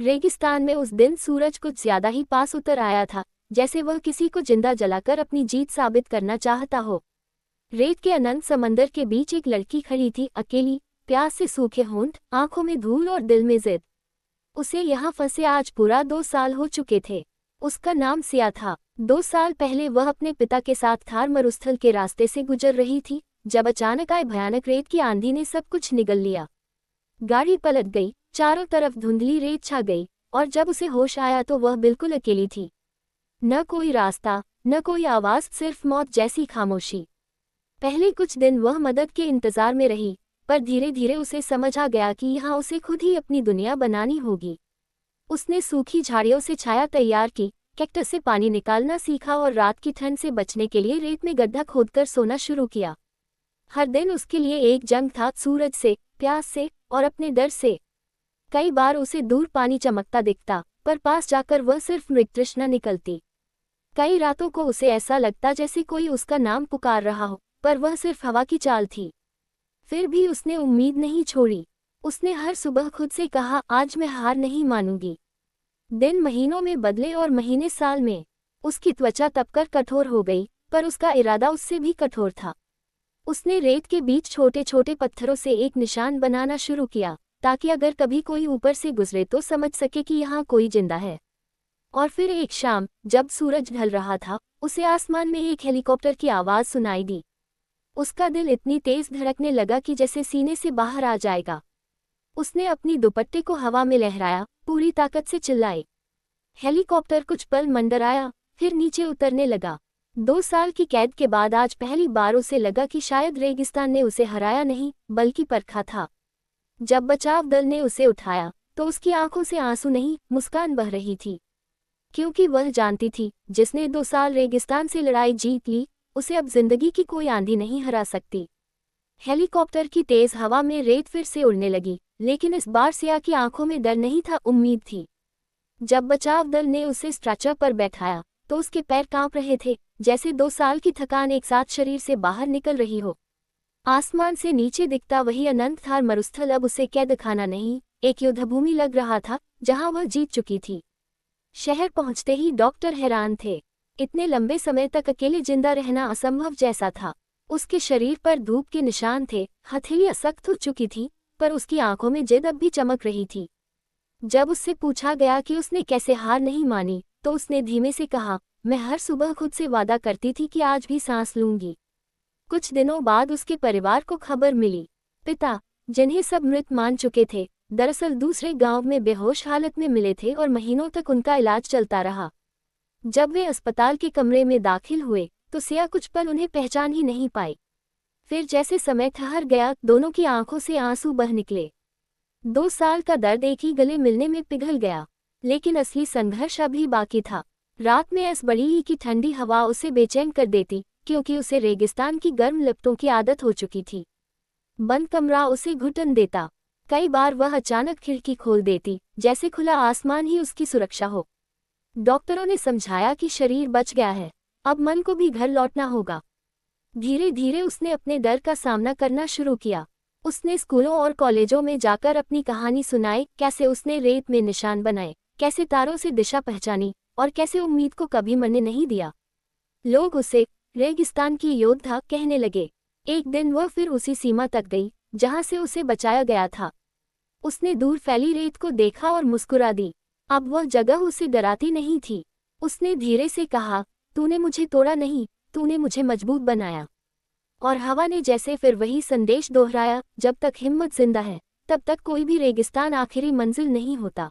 रेगिस्तान में उस दिन सूरज कुछ ज्यादा ही पास उतर आया था, जैसे वह किसी को जिंदा जलाकर अपनी जीत साबित करना चाहता हो। रेत के अनंत समंदर के बीच एक लड़की खड़ी थी, अकेली, प्यास से सूखे होंठ, आंखों में धूल और दिल में जिद। उसे यहाँ फंसे आज पूरा 2 साल हो चुके थे। उसका नाम सिया था। 2 साल पहले वह अपने पिता के साथ थार मरुस्थल के रास्ते से गुजर रही थी, जब अचानक आए भयानक रेत की आंधी ने सब कुछ निगल लिया। गाड़ी पलट गई, चारों तरफ धुंधली रेत छा गई, और जब उसे होश आया तो वह बिल्कुल अकेली थी। न कोई रास्ता, न कोई आवाज, सिर्फ मौत जैसी खामोशी। पहले कुछ दिन वह मदद के इंतजार में रही, पर धीरे धीरे उसे समझ आ गया कि यहाँ उसे खुद ही अपनी दुनिया बनानी होगी। उसने सूखी झाड़ियों से छाया तैयार की, कैक्टस से पानी निकालना सीखा और रात की ठंड से बचने के लिए रेत में गड्ढा खोदकर सोना शुरू किया। हर दिन उसके लिए एक जंग था, सूरज से, प्यास से और अपने डर से। कई बार उसे दूर पानी चमकता दिखता, पर पास जाकर वह सिर्फ मृगतृष्णा निकलती। कई रातों को उसे ऐसा लगता जैसे कोई उसका नाम पुकार रहा हो, पर वह सिर्फ हवा की चाल थी। फिर भी उसने उम्मीद नहीं छोड़ी। उसने हर सुबह खुद से कहा, आज मैं हार नहीं मानूंगी। दिन महीनों में बदले और महीने साल में। उसकी त्वचा तपकर कठोर हो गई, पर उसका इरादा उससे भी कठोर था। उसने रेत के बीच छोटे छोटे पत्थरों से एक निशान बनाना शुरू किया, ताकि अगर कभी कोई ऊपर से गुजरे तो समझ सके कि यहाँ कोई जिंदा है। और फिर एक शाम, जब सूरज ढल रहा था, उसे आसमान में एक हेलीकॉप्टर की आवाज़ सुनाई दी। उसका दिल इतनी तेज धड़कने लगा कि जैसे सीने से बाहर आ जाएगा। उसने अपनी दुपट्टे को हवा में लहराया, पूरी ताकत से चिल्लाए। हेलीकॉप्टर कुछ पल मंडराया, फिर नीचे उतरने लगा। 2 साल की कैद के बाद आज पहली बार उसे लगा कि शायद रेगिस्तान ने उसे हराया नहीं, बल्कि परखा था। जब बचाव दल ने उसे उठाया, तो उसकी आंखों से आंसू नहीं, मुस्कान बह रही थी। क्योंकि वह जानती थी, जिसने 2 साल रेगिस्तान से लड़ाई जीत ली, उसे अब जिंदगी की कोई आंधी नहीं हरा सकती। हेलीकॉप्टर की तेज हवा में रेत फिर से उड़ने लगी, लेकिन इस बार सिया की आंखों में डर नहीं था, उम्मीद थी। जब बचाव दल ने उसे स्ट्रेचर पर बैठाया, तो उसके पैर कांप रहे थे, जैसे 2 साल की थकान एक साथ शरीर से बाहर निकल रही हो। आसमान से नीचे दिखता वही अनंत थार मरुस्थल अब उसे कैद खाना नहीं, एक युद्धभूमि लग रहा था, जहां वह जीत चुकी थी। शहर पहुंचते ही डॉक्टर हैरान थे। इतने लंबे समय तक अकेले जिंदा रहना असंभव जैसा था। उसके शरीर पर धूप के निशान थे, हथेलियां सख्त हो चुकी थी, पर उसकी आंखों में जिद अब भी चमक रही थी। जब उससे पूछा गया कि उसने कैसे हार नहीं मानी, तो उसने धीमे से कहा, मैं हर सुबह खुद से वादा करती थी कि आज भी सांस लूंगी। कुछ दिनों बाद उसके परिवार को खबर मिली। पिता, जिन्हें सब मृत मान चुके थे, दरअसल दूसरे गांव में बेहोश हालत में मिले थे और महीनों तक उनका इलाज चलता रहा। जब वे अस्पताल के कमरे में दाखिल हुए, तो सिया कुछ पल उन्हें पहचान ही नहीं पाई। फिर जैसे समय ठहर गया, दोनों की आंखों से आंसू बह निकले। 2 साल का दर्द एक ही गले मिलने में पिघल गया, लेकिन असली संघर्ष अभी बाकी था। रात में ऐस बड़ी ही की ठंडी हवा उसे बेचैन कर देती, क्योंकि उसे रेगिस्तान की गर्म लपटों की आदत हो चुकी थी। बंद कमरा उसे घुटन देता। कई बार वह अचानक खिड़की खोल देती, जैसे खुला आसमान ही उसकी सुरक्षा हो। डॉक्टरों ने समझाया कि शरीर बच गया है, अब मन को भी घर लौटना होगा। धीरे धीरे उसने अपने डर का सामना करना शुरू किया। उसने स्कूलों और कॉलेजों में जाकर अपनी कहानी सुनाई, कैसे उसने रेत में निशान बनाए, कैसे तारों से दिशा पहचानी, और कैसे उम्मीद को कभी मरने नहीं दिया। लोग उसे रेगिस्तान की योद्धा कहने लगे। एक दिन वह फिर उसी सीमा तक गई, जहां से उसे बचाया गया था। उसने दूर फैली रेत को देखा और मुस्कुरा दी। अब वह जगह उसे डराती नहीं थी। उसने धीरे से कहा, तूने मुझे तोड़ा नहीं, तूने मुझे मजबूत बनाया। और हवा ने जैसे फिर वही संदेश दोहराया, जब तक हिम्मत जिंदा है, तब तक कोई भी रेगिस्तान आखिरी मंजिल नहीं होता।